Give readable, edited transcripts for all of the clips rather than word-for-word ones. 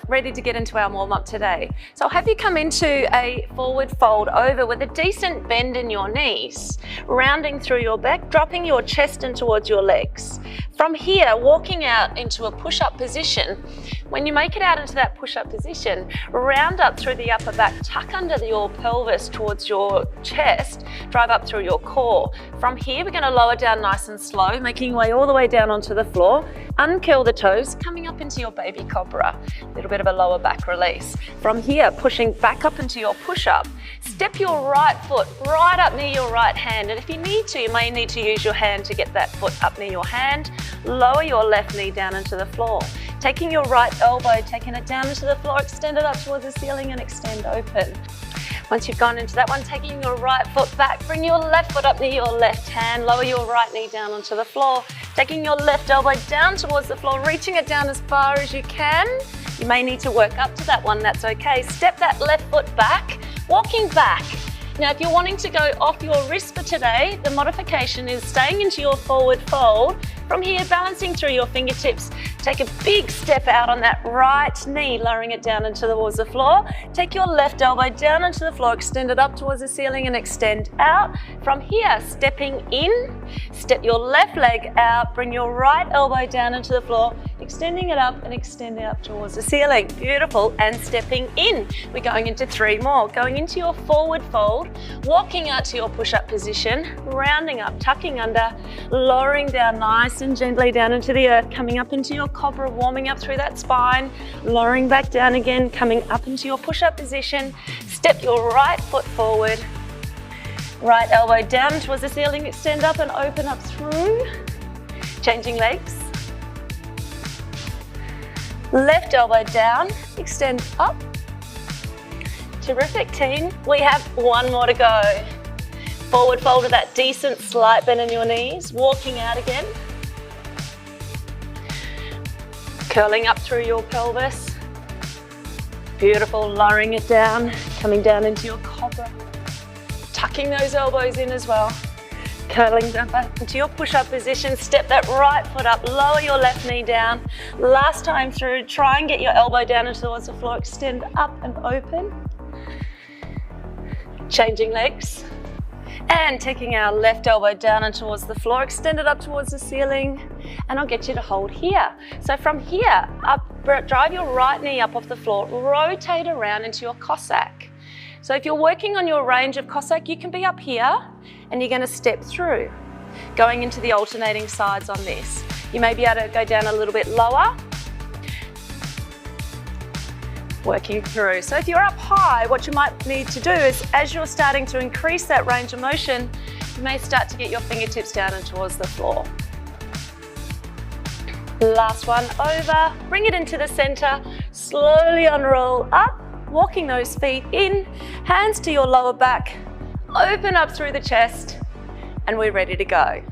ready to get into our warm-up today. So I'll have you come into a forward fold over with a decent bend in your knees, rounding through your back, dropping your chest in towards your legs. From here, walking out into a push-up position. When you make it out into that push-up position, round up through the upper back, tuck under your pelvis towards your chest, drive up through your core. From here, we're going to lower down nice and slow, making your way all the way down onto the floor, uncurl the toes, coming up into your baby cobra, a little bit of a lower back release. From here, pushing back up into your push-up, step your right foot right up near your right hand, and if you need to, you may need to use your hand to get that foot up near your hand. Lower your left knee down into the floor. Taking your right elbow, taking it down into the floor, extend it up towards the ceiling and extend open. Once you've gone into that one, taking your right foot back, bring your left foot up near your left hand, lower your right knee down onto the floor, taking your left elbow down towards the floor, reaching it down as far as you can. You may need to work up to that one, that's okay. Step that left foot back, walking back. Now, if you're wanting to go off your wrist for today, the modification is staying into your forward fold. From here, balancing through your fingertips, take a big step out on that right knee, lowering it down into towards the floor. Take your left elbow down into the floor, extend it up towards the ceiling and extend out. From here, stepping in, step your left leg out, bring your right elbow down into the floor, extending it up and extending up towards the ceiling. Beautiful. And stepping in. We're going into 3 more. Going into your forward fold, walking out to your push-up position, rounding up, tucking under, lowering down nice and gently down into the earth, coming up into your cobra, warming up through that spine, lowering back down again, coming up into your push-up position. Step your right foot forward, right elbow down towards the ceiling, extend up and open up through. Changing legs. Left elbow down, extend up. Terrific, team. We have 1 more to go. Forward fold with that decent slight bend in your knees, walking out again. Curling up through your pelvis. Beautiful, lowering it down, coming down into your cobra. Tucking those elbows in as well. Curling up into your push-up position, step that right foot up, lower your left knee down. Last time through, try and get your elbow down into towards the floor, extend up and open. Changing legs. And taking our left elbow down and towards the floor, extend it up towards the ceiling, and I'll get you to hold here. So from here, up, drive your right knee up off the floor, rotate around into your Cossack. So if you're working on your range of Cossack, you can be up here, and you're going to step through, going into the alternating sides on this. You may be able to go down a little bit lower, working through. So if you're up high, what you might need to do is, as you're starting to increase that range of motion, you may start to get your fingertips down and towards the floor. Last one over, bring it into the center, slowly unroll up, walking those feet in, hands to your lower back, open up through the chest, and we're ready to go.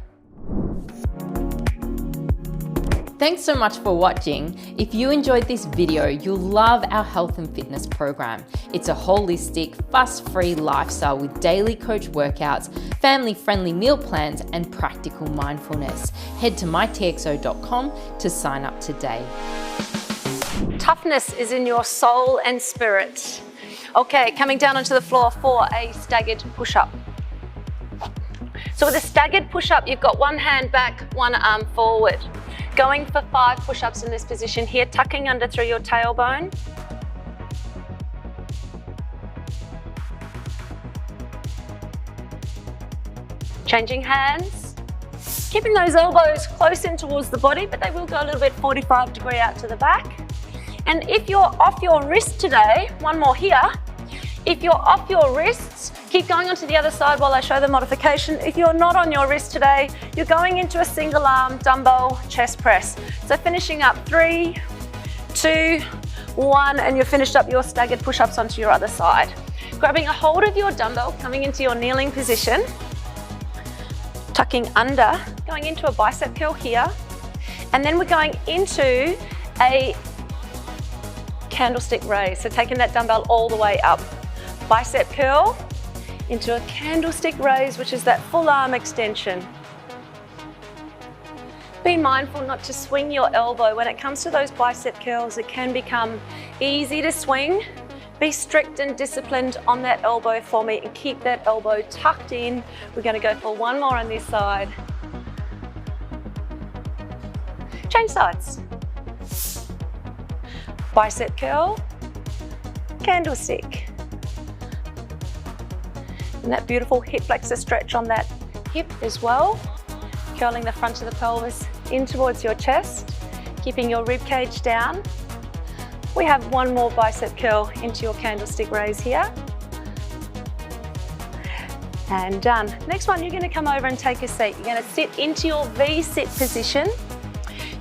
Thanks so much for watching. If you enjoyed this video, you'll love our health and fitness program. It's a holistic, fuss-free lifestyle with daily coach workouts, family-friendly meal plans, and practical mindfulness. Head to mytxo.com to sign up today. Toughness is in your soul and spirit. Okay, coming down onto the floor for a staggered push-up. So with a staggered push-up, you've got one hand back, one arm forward. Going for 5 push-ups in this position here, tucking under through your tailbone. Changing hands. Keeping those elbows close in towards the body, but they will go a little bit 45-degree out to the back. And if you're off your wrist today, one more here. If you're off your wrists, keep going onto the other side while I show the modification. If you're not on your wrist today, you're going into a single arm dumbbell chest press. So finishing up 3, 2, 1, and you've finished up your staggered push-ups onto your other side. Grabbing a hold of your dumbbell, coming into your kneeling position, tucking under, going into a bicep curl here, and then we're going into a candlestick raise. So taking that dumbbell all the way up. Bicep curl into a candlestick raise, which is that full arm extension. Be mindful not to swing your elbow. When it comes to those bicep curls, it can become Easy to swing. Be strict and disciplined on that elbow for me and keep that elbow tucked in. We're going to go for one more on this side. Change sides. Bicep curl, candlestick. And that beautiful hip flexor stretch on that hip as well. Curling the front of the pelvis in towards your chest, keeping your rib cage down. We have one more bicep curl into your candlestick raise here. And done. Next one, you're going to come over and take a seat. You're going to sit into your V-sit position.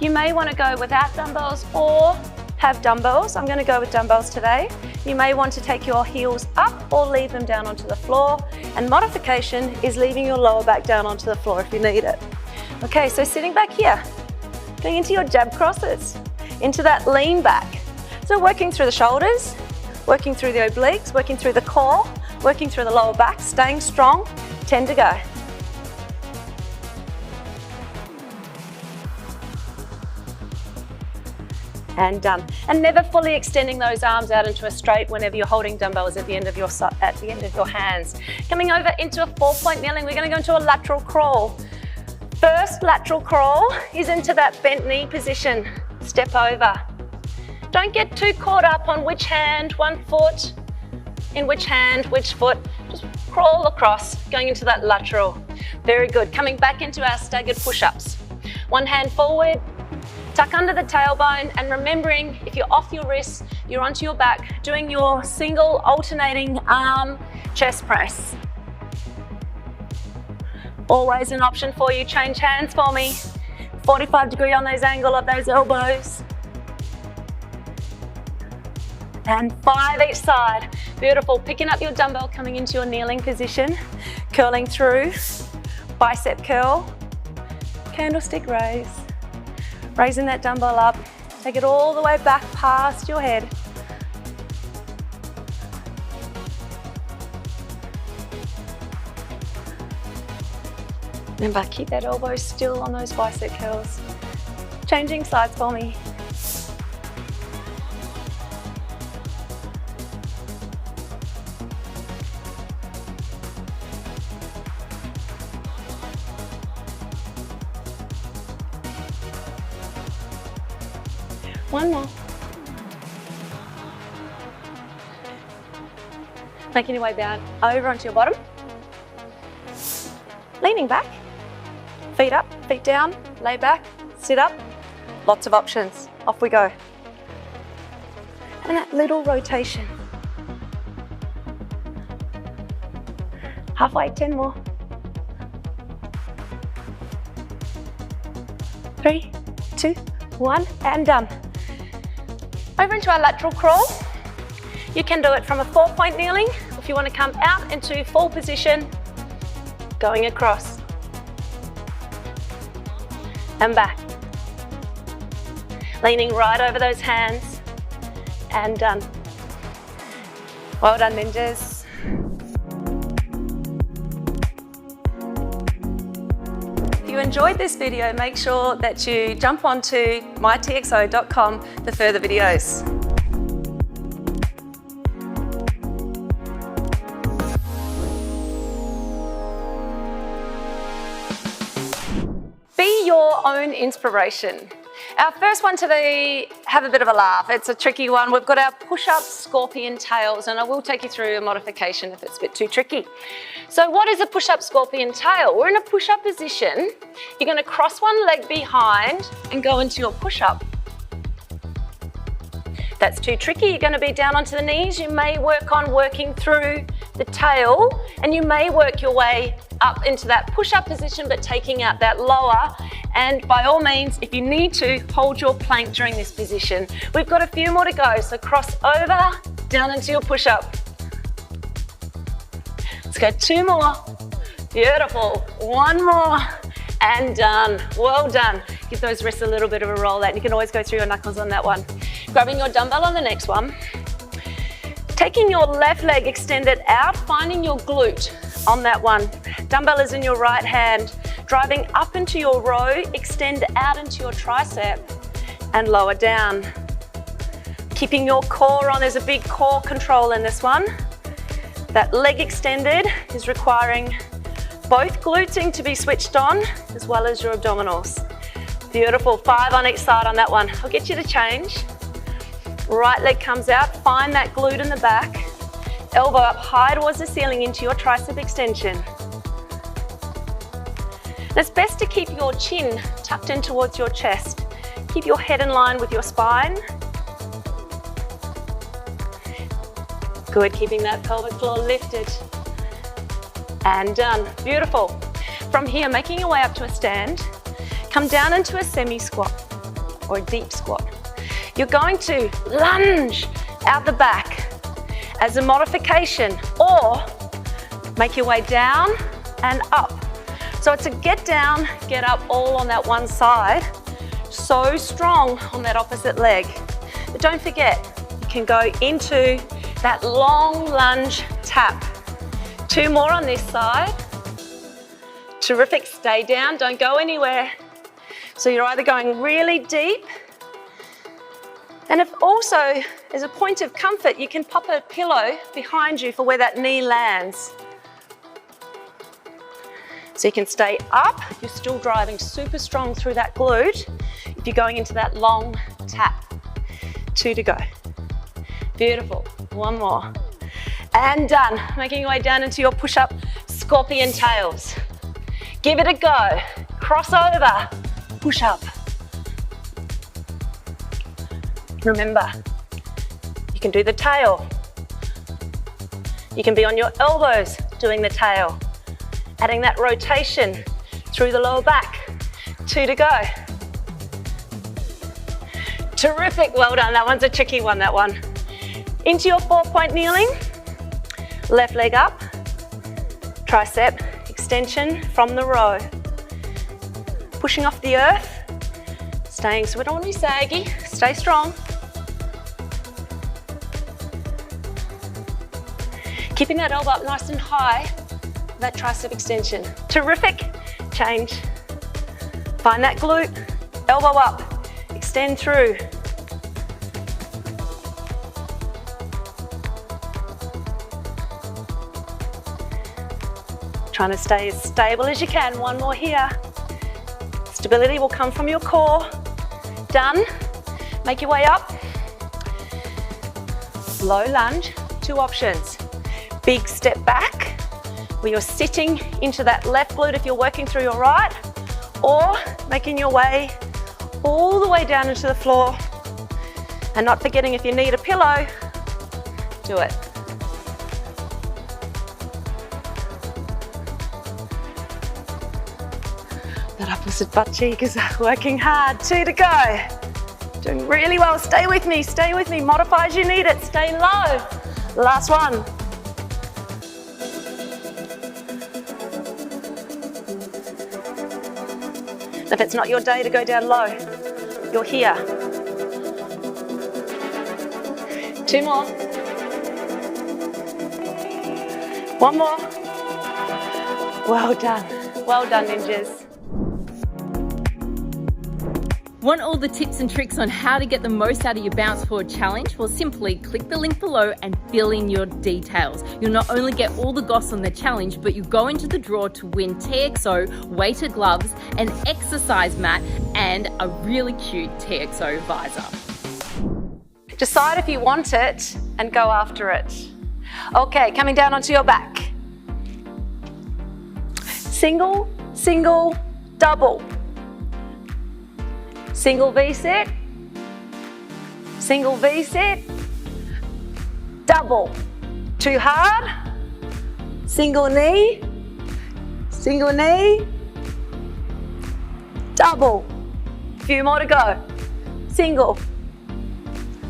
You may want to go without dumbbells or have dumbbells. I'm going to go with dumbbells today. You may want to take your heels up or leave them down onto the floor. And modification is leaving your lower back down onto the floor if you need it. Okay, so sitting back here, going into your jab crosses, into that lean back. So working through the shoulders, working through the obliques, working through the core, working through the lower back, staying strong, 10 to go. And done. And never fully extending those arms out into a straight whenever you're holding dumbbells at the end of your hands. Coming over into a 4-point kneeling, we're going to go into a lateral crawl. First lateral crawl is into that bent knee position. Step over. Don't get too caught up on which hand, one foot, in which hand, which foot. Just crawl across, going into that lateral. Very good. Coming back into our staggered push-ups. One hand forward, tuck under the tailbone, and remembering if you're off your wrists, you're onto your back, doing your single alternating arm chest press. Always an option for you. Change hands for me. 45-degree on those angle of those elbows. And 5 each side. Beautiful. Picking up your dumbbell, coming into your kneeling position, curling through, bicep curl, candlestick raise. Raising that dumbbell up, take it all the way back past your head. Remember, keep that elbow still on those bicep curls. Changing sides for me. One more. Making your way down over onto your bottom. Leaning back. Feet up, feet down, lay back, sit up. Lots of options. Off we go. And that little rotation. Halfway, 10 more. 3, 2, 1, and done. Over into our lateral crawl. You can do it from a 4-point kneeling. If you want to come out into full position, going across. And back. Leaning right over those hands. And done. Well done, ninjas. If you enjoyed this video, make sure that you jump onto mytxo.com for further videos. Be your own inspiration. Our first one today, have a bit of a laugh. It's a tricky one. We've got our push-up scorpion tails, and I will take you through a modification if it's a bit too tricky. So what is a push-up scorpion tail? We're in a push-up position. You're going to cross one leg behind and go into your push-up. That's too tricky. You're going to be down onto the knees. You may work on working through the tail, and you may work your way up into that push-up position, but taking out that lower. And by all means, if you need to, hold your plank during this position. We've got a few more to go, so cross over, down into your push-up. Let's go 2 more. Beautiful. 1 more, and done. Well done. Give those wrists a little bit of a roll out. You can always go through your knuckles on that one. Grabbing your dumbbell on the next one. Taking your left leg extended out, finding your glute on that one. Dumbbell is in your right hand. Driving up into your row, extend out into your tricep and lower down. Keeping your core on, there's a big core control in this one. That leg extended is requiring both glutes to be switched on as well as your abdominals. Beautiful, 5 on each side on that one. I'll get you to change. Right leg comes out, find that glute in the back. Elbow up high towards the ceiling into your tricep extension. And it's best to keep your chin tucked in towards your chest. Keep your head in line with your spine. Good, keeping that pelvic floor lifted. And done, beautiful. From here, making your way up to a stand, come down into a semi-squat or a deep squat. You're going to lunge out the back as a modification, or make your way down and up. So it's a get down, get up, all on that one side. So strong on that opposite leg. But don't forget, you can go into that long lunge tap. 2 more on this side. Terrific, stay down, don't go anywhere. So you're either going really deep, and if also, as a point of comfort, you can pop a pillow behind you for where that knee lands. So you can stay up, you're still driving super strong through that glute if you're going into that long tap. 2 to go. Beautiful, 1 more. And done, making your way down into your push-up scorpion tails. Give it a go, cross over, push up. Remember, you can do the tail. You can be on your elbows doing the tail, adding that rotation through the lower back. 2 to go. Terrific, well done. That one's a tricky one, that one. Into your 4-point kneeling, left leg up, tricep extension from the row. Pushing off the earth, staying so we don't want to be saggy, stay strong. Keeping that elbow up nice and high, that tricep extension. Terrific, change. Find that glute, elbow up, extend through. Trying to stay as stable as you can. 1 more here. Stability will come from your core. Done. Make your way up. Low lunge, 2 options. Big step back, where you're sitting into that left glute if you're working through your right, or making your way all the way down into the floor. And not forgetting, if you need a pillow, do it. That opposite butt cheek is working hard. 2 to go. Doing really well. Stay with me, stay with me. Modify as you need it. Stay low. Last one. If it's not your day to go down low, you're here. 2 more. 1 more. Well done. Well done, ninjas. Want all the tips and tricks on how to get the most out of your Bounce Forward Challenge? Well, simply click the link below and fill in your details. You'll not only get all the goss on the challenge, but you go into the draw to win TXO weighted gloves, an exercise mat, and a really cute TXO visor. Decide if you want it and go after it. Okay, coming down onto your back. Single, single, double. Single V-sit, single V-sit, double. Too hard, single knee, double. Few more to go. Single,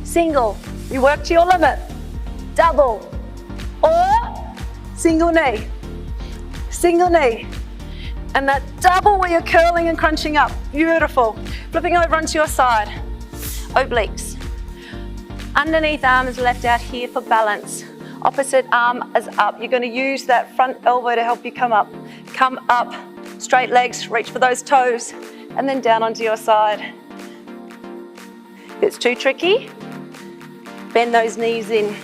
single. You work to your limit. Double. Or single knee. And that double where you're curling and crunching up. Beautiful. Flipping over onto your side. Obliques. Underneath arm is left out here for balance. Opposite arm is up. You're going to use that front elbow to help you come up. Come up. Straight legs, reach for those toes, and then down onto your side. If it's too tricky, Bend those knees in.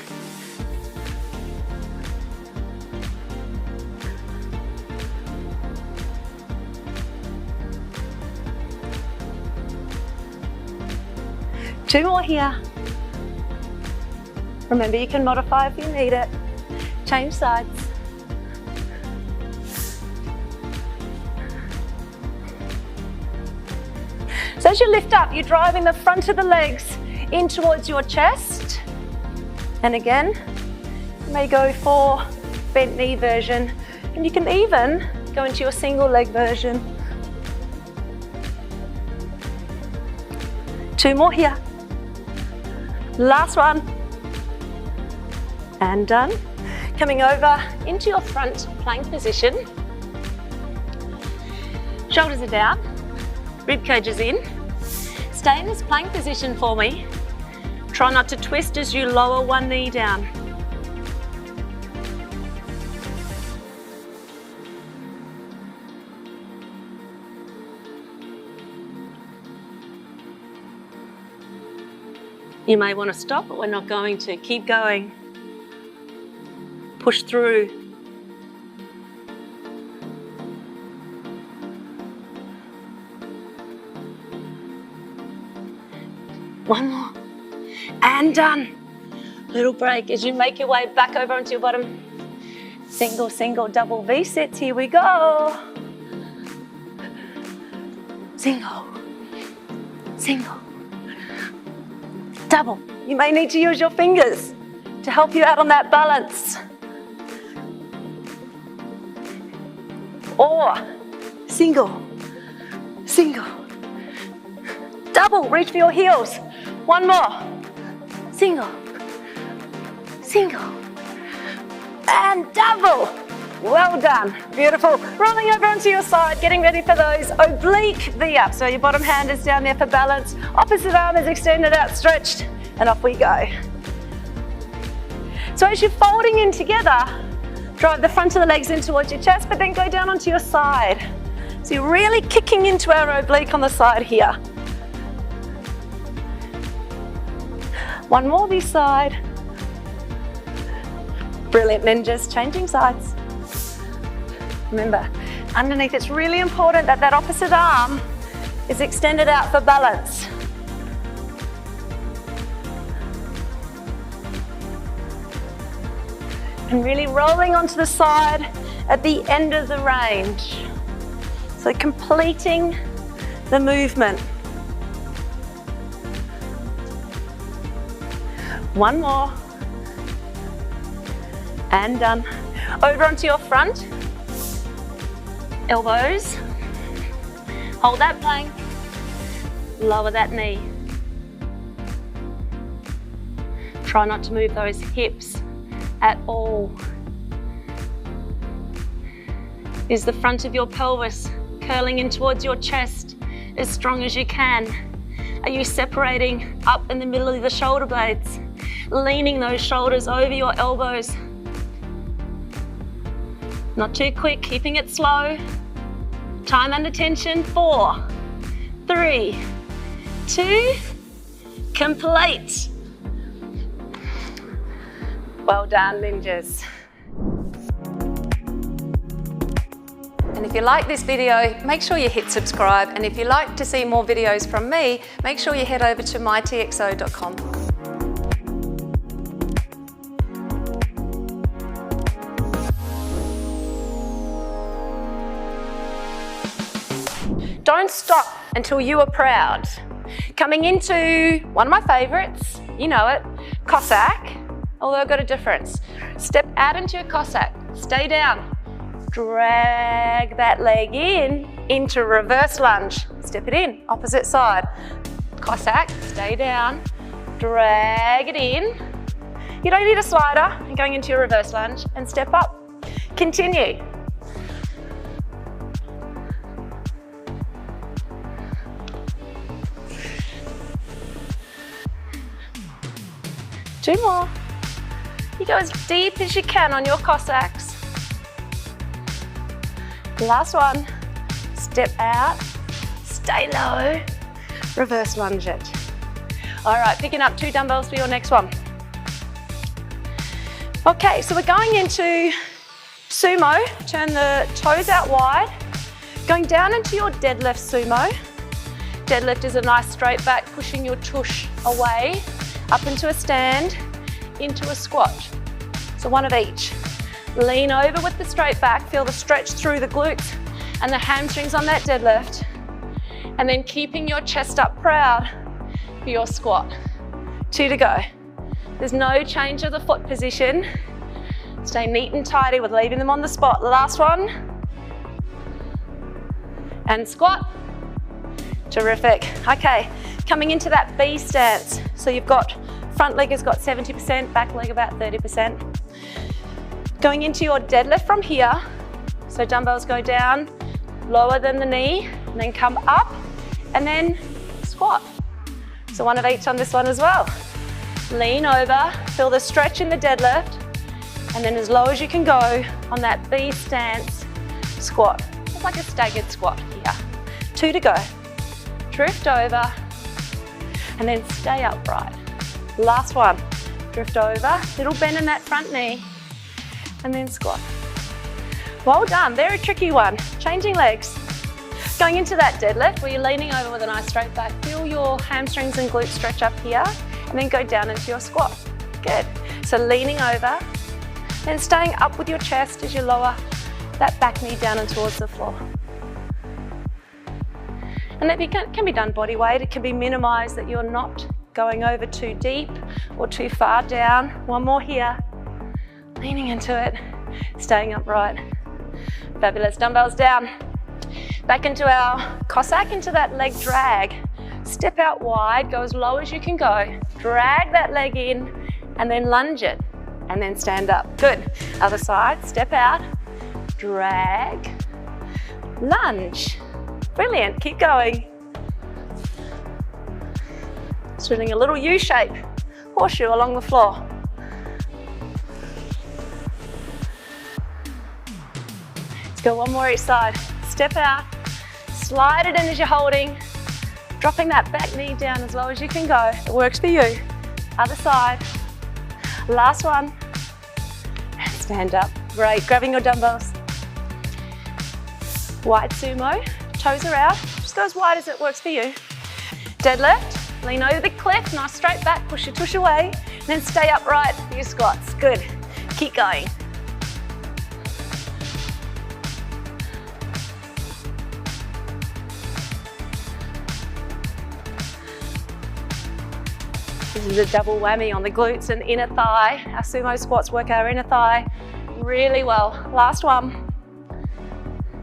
Two more here. Remember, you can modify if you need it. Change sides. So as you lift up, you're driving the front of the legs in towards your chest. And again, you may go for bent knee version. And you can even go into your single leg version. Two more here. Last one. And done. Coming over into your front plank position. Shoulders are down, rib cage is in. Stay in this plank position for me. Try not to twist as you lower one knee down. You may want to stop, but we're not going to. Keep going. Push through. One more. And done. Little break as you make your way back over onto your bottom. Single, single, double V-sits. Here we go. Single. Single. Double. You may need to use your fingers to help you out on that balance. Or single, single, double, reach for your heels. One more, single, single, and double. Well done, beautiful. Rolling over onto your side, getting ready for those oblique V-ups. So your bottom hand is down there for balance, opposite arm is extended out, stretched, and off we go. So as you're folding in together, drive the front of the legs in towards your chest, but then go down onto your side. So you're really kicking into our oblique on the side here. One more this side. Brilliant, ninjas, changing sides. Remember, underneath it's really important that that opposite arm is extended out for balance. And really rolling onto the side at the end of the range. So completing the movement. One more. And done. Over onto your front. Elbows. Hold that plank. Lower that knee. Try not to move those hips at all. Is the front of your pelvis curling in towards your chest as strong as you can? Are you separating up in the middle of the shoulder blades? Leaning those shoulders over your elbows. Not too quick, keeping it slow. Time under tension, 4, 3, 2, complete. Well done, ninjas. And if you like this video, make sure you hit subscribe. And if you'd like to see more videos from me, make sure you head over to mytxo.com. Don't stop until you are proud. Coming into one of my favorites, you know it, Cossack. Although I've got a difference. Step out into your Cossack, stay down. Drag that leg in into reverse lunge. Step it in, opposite side. Cossack, stay down, drag it in. You don't need a slider, you're going into your reverse lunge and step up. Continue. Two more. You go as deep as you can on your Cossacks. Last one. Step out, stay low, reverse lunge it. All right, picking up 2 dumbbells for your next one. Okay, so we're going into sumo. Turn the toes out wide. Going down into your deadlift sumo. Deadlift is a nice straight back, pushing your tush away, up into a stand, into a squat. So one of each. Lean over with the straight back, feel the stretch through the glutes and the hamstrings on that deadlift. And then keeping your chest up proud for your squat. 2 to go. There's no change of the foot position. Stay neat and tidy with leaving them on the spot. Last one. And squat. Terrific. Okay, coming into that B stance. So you've got front leg has got 70%, back leg about 30%. Going into your deadlift from here. So dumbbells go down, lower than the knee, and then come up, and then squat. So one of each on this one as well. Lean over, feel the stretch in the deadlift, and then as low as you can go on that B stance, squat. It's like a staggered squat here. 2 to go. Drift over, and then stay upright. Last one. Drift over, little bend in that front knee, and then squat. Well done, very tricky one. Changing legs. Going into that deadlift where you're leaning over with a nice straight back. Feel your hamstrings and glutes stretch up here, and then go down into your squat. Good. So leaning over, then staying up with your chest as you lower that back knee down and towards the floor. And that can be done body weight. It can be minimized that you're not going over too deep or too far down. One more here. Leaning into it, staying upright. Fabulous. Dumbbells down. Back into our Cossack, into that leg drag. Step out wide, go as low as you can go. Drag that leg in and then lunge it and then stand up. Good. Other side, step out, drag, lunge. Brilliant, keep going. Just doing a little U shape, horseshoe along the floor. Let's go one more each side. Step out, slide it in as you're holding, dropping that back knee down as low as you can go. It works for you. Other side. Last one. And stand up. Great, grabbing your dumbbells. Wide sumo, toes are out. Just go as wide as it works for you. Deadlift, lean over the cliff, nice straight back, push your tush away, and then stay upright for your squats. Good, keep going. This is a double whammy on the glutes and inner thigh. Our sumo squats work our inner thigh really well. Last one.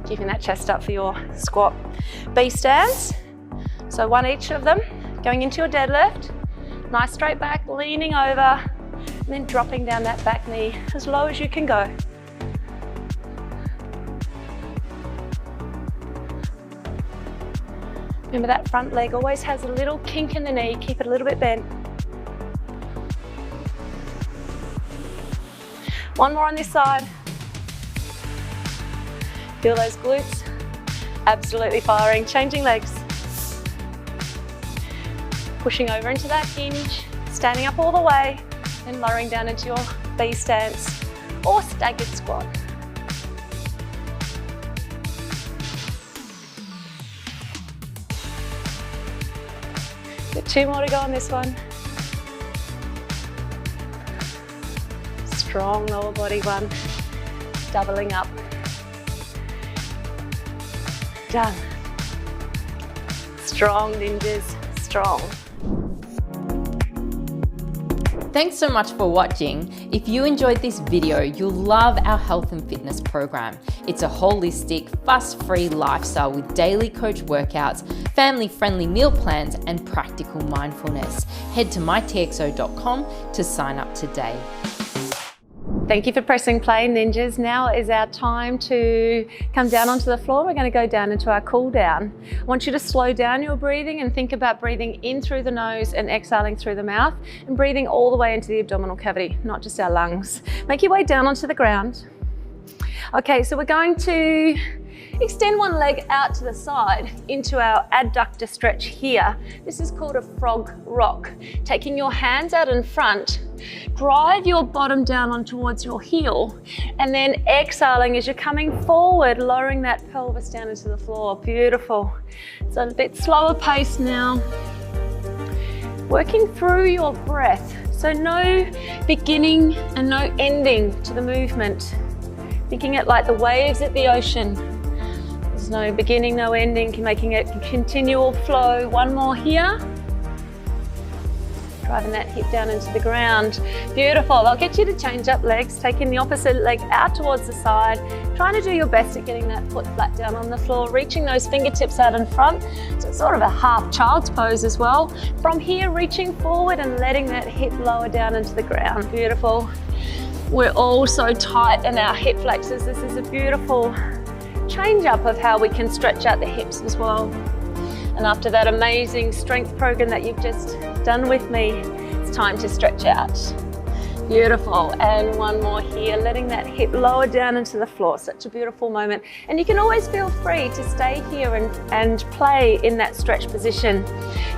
Keeping that chest up for your squat. B stance. So one each of them. Going into your deadlift. Nice straight back, leaning over, and then dropping down that back knee as low as you can go. Remember that front leg always has a little kink in the knee. Keep it a little bit bent. One more on this side. Feel those glutes absolutely firing. Changing legs. Pushing over into that hinge, standing up all the way, and lowering down into your B stance or staggered squat. Got 2 more to go on this one. Strong lower body one, doubling up. Done. Strong ninjas, strong. Thanks so much for watching. If you enjoyed this video, you'll love our health and fitness program. It's a holistic, fuss-free lifestyle with daily coach workouts, family-friendly meal plans, and practical mindfulness. Head to mytxo.com to sign up today. Thank you for pressing play, ninjas. Now is our time to come down onto the floor. We're going to go down into our cool down. I want you to slow down your breathing and think about breathing in through the nose and exhaling through the mouth, and breathing all the way into the abdominal cavity, not just our lungs. Make your way down onto the ground. Okay, so we're going to extend one leg out to the side into our adductor stretch here. This is called a frog rock. Taking your hands out in front, drive your bottom down on towards your heel, and then exhaling as you're coming forward, lowering that pelvis down into the floor. Beautiful. So a bit slower pace now. Working through your breath. So no beginning and no ending to the movement. Thinking it like the waves at the ocean. There's no beginning, no ending, making it a continual flow. One more here. Driving that hip down into the ground. Beautiful. I'll get you to change up legs, taking the opposite leg out towards the side, trying to do your best at getting that foot flat down on the floor, reaching those fingertips out in front. So it's sort of a half child's pose as well. From here, reaching forward and letting that hip lower down into the ground. Beautiful. We're all so tight in our hip flexors. This is a beautiful change up of how we can stretch out the hips as well. And after that amazing strength program that you've just done with me, it's time to stretch out. Beautiful. And one more here, letting that hip lower down into the floor. Such a beautiful moment. And you can always feel free to stay here and play in that stretch position.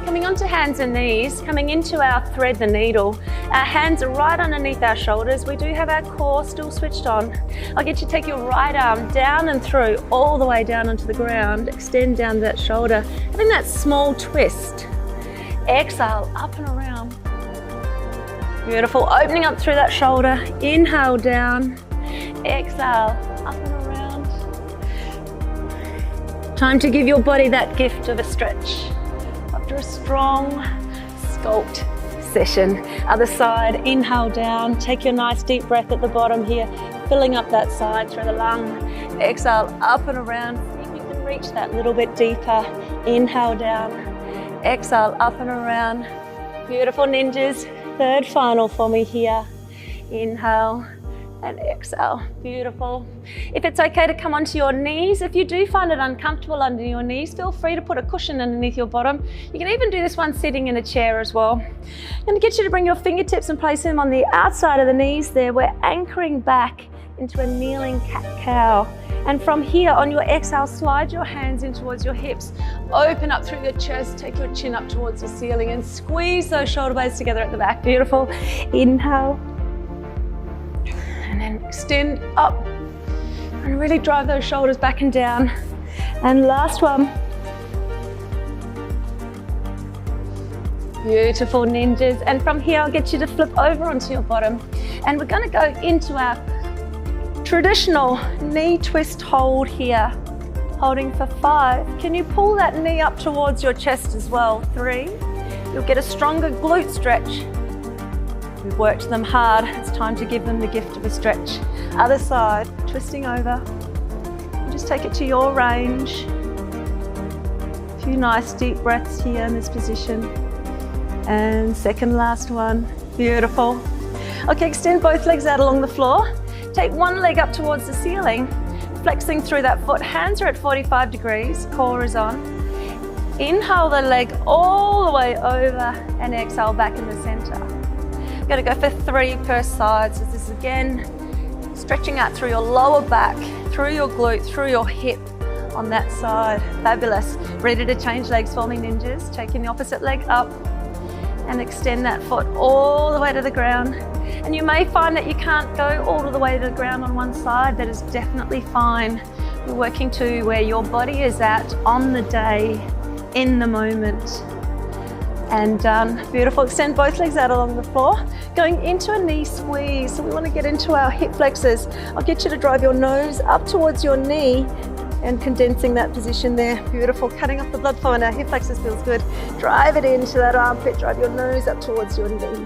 Coming onto hands and knees, coming into our thread the needle. Our hands are right underneath our shoulders. We do have our core still switched on. I'll get you to take your right arm down and through, all the way down onto the ground. Extend down that shoulder, having that small twist. Exhale, up and around. Beautiful, opening up through that shoulder. Inhale down, exhale, up and around. Time to give your body that gift of a stretch. After a strong sculpt session. Other side, inhale down, take your nice deep breath at the bottom here, filling up that side through the lung. Exhale, up and around. See if you can reach that little bit deeper. Inhale down, exhale, up and around. Beautiful ninjas. Third final for me here. Inhale and exhale. Beautiful. If it's okay to come onto your knees, if you do find it uncomfortable under your knees, feel free to put a cushion underneath your bottom. You can even do this one sitting in a chair as well. I'm going to get you to bring your fingertips and place them on the outside of the knees there. We're anchoring back into a kneeling cat-cow. And from here, on your exhale, slide your hands in towards your hips. Open up through your chest, take your chin up towards the ceiling and squeeze those shoulder blades together at the back. Beautiful. Inhale. And then extend up. And really drive those shoulders back and down. And last one. Beautiful ninjas. And from here, I'll get you to flip over onto your bottom. And we're going to go into our traditional knee twist hold here, holding for 5. Can you pull that knee up towards your chest as well? 3. You'll get a stronger glute stretch. We've worked them hard. It's time to give them the gift of a stretch. Other side, twisting over. Just take it to your range. A few nice deep breaths here in this position. And second last one. Beautiful. Okay, extend both legs out along the floor. Take one leg up towards the ceiling, flexing through that foot. Hands are at 45 degrees, core is on. Inhale the leg all the way over and exhale back in the center. I'm going to go for 3 per side. So this is again, stretching out through your lower back, through your glute, through your hip on that side. Fabulous. Ready to change legs for me, ninjas. Taking the opposite leg up and extend that foot all the way to the ground. And you may find that you can't go all the way to the ground on one side. That is definitely fine. You're working to where your body is at on the day, in the moment. And done. Beautiful. Extend both legs out along the floor. Going into a knee squeeze. So we want to get into our hip flexors. I'll get you to drive your nose up towards your knee and condensing that position there. Beautiful. Cutting off the blood flow in our hip flexors feels good. Drive it into that armpit. Drive your nose up towards your knee.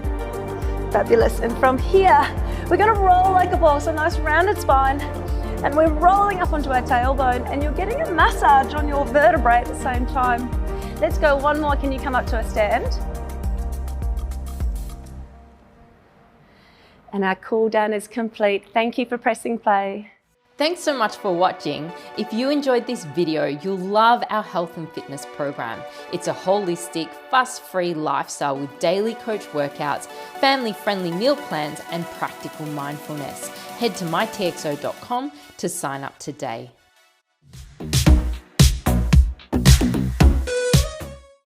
Fabulous. And from here, we're going to roll like a ball. So nice rounded spine. And we're rolling up onto our tailbone and you're getting a massage on your vertebrae at the same time. Let's go one more. Can you come up to a stand? And our cool down is complete. Thank you for pressing play. Thanks so much for watching. If you enjoyed this video, you'll love our health and fitness program. It's a holistic, fuss-free lifestyle with daily coach workouts, family-friendly meal plans, and practical mindfulness. Head to mytxo.com to sign up today.